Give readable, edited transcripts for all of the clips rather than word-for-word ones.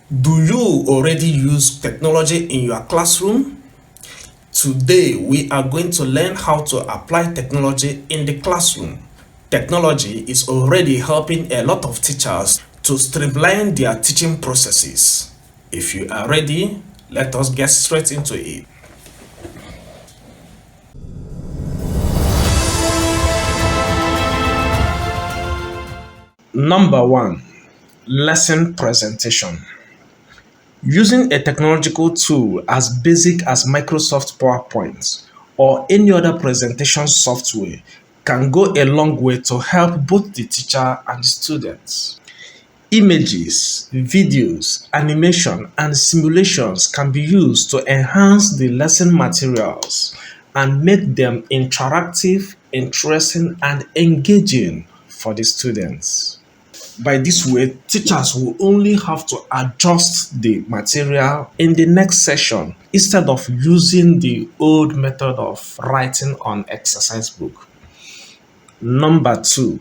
Do you already use technology in your classroom? Today, we are going to learn how to apply technology in the classroom. Technology is already helping a lot of teachers to streamline their teaching processes. If you are ready, let us get straight into it. Number 1. Lesson presentation. Using a technological tool as basic as Microsoft PowerPoint or any other presentation software can go a long way to help both the teacher and the students. Images, videos, animation, and simulations can be used to enhance the lesson materials and make them interactive, interesting, and engaging for the students. By this way, teachers will only have to adjust the material in the next session instead of using the old method of writing on exercise book. Number 2,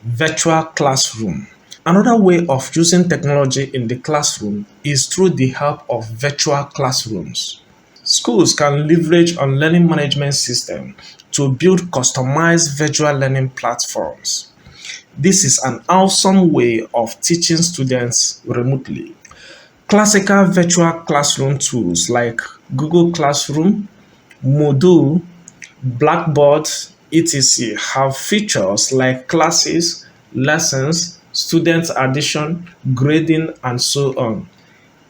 virtual classroom. Another way of using technology in the classroom is through the help of virtual classrooms. Schools can leverage on learning management system to build customized virtual learning platforms. This is an awesome way of teaching students remotely. Classical virtual classroom tools like Google Classroom, Moodle, Blackboard, etc. have features like classes, lessons, student addition, grading, and so on.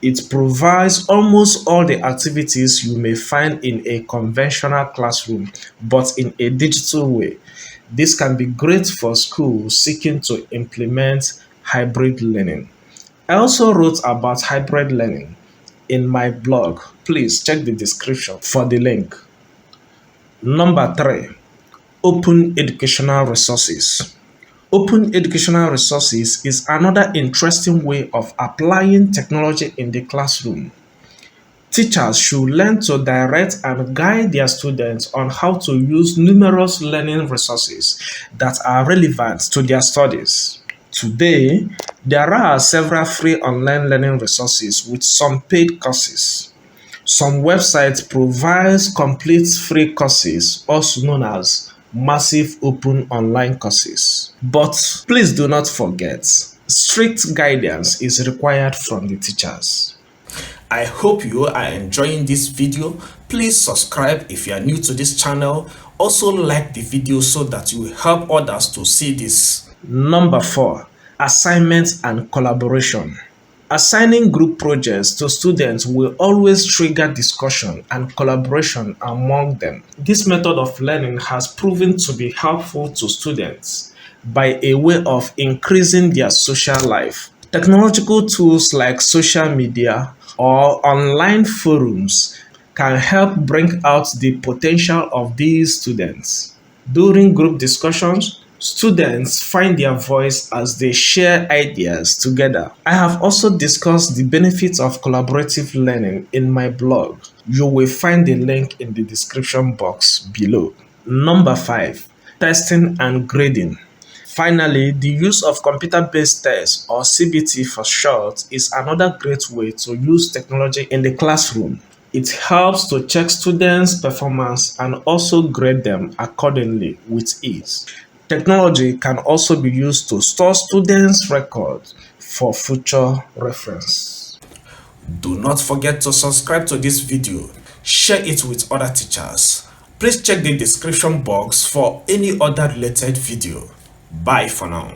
It provides almost all the activities you may find in a conventional classroom, but in a digital way. This can be great for schools seeking to implement hybrid learning. I also wrote about hybrid learning in my blog. Please check the description for the link. Number 3, open educational resources. Open educational resources is another interesting way of applying technology in the classroom. Teachers should learn to direct and guide their students on how to use numerous learning resources that are relevant to their studies. Today, there are several free online learning resources with some paid courses. Some websites provide complete free courses, also known as massive open online courses. But please do not forget, strict guidance is required from the teachers. I hope you are enjoying this video. Please subscribe if you are new to this channel. Also like the video so that you will help others to see this. Number 4, assignments and collaboration. Assigning group projects to students will always trigger discussion and collaboration among them. This method of learning has proven to be helpful to students by a way of increasing their social life. Technological tools like social media or online forums can help bring out the potential of these students. During group discussions, students find their voice as they share ideas together. I have also discussed the benefits of collaborative learning in my blog. You will find the link in the description box below. Number 5, testing and grading. Finally, the use of computer-based tests, or CBT for short, is another great way to use technology in the classroom. It helps to check students' performance and also grade them accordingly with ease. Technology can also be used to store students' records for future reference. Do not forget to subscribe to this video. Share it with other teachers. Please check the description box for any other related video. Bye for now.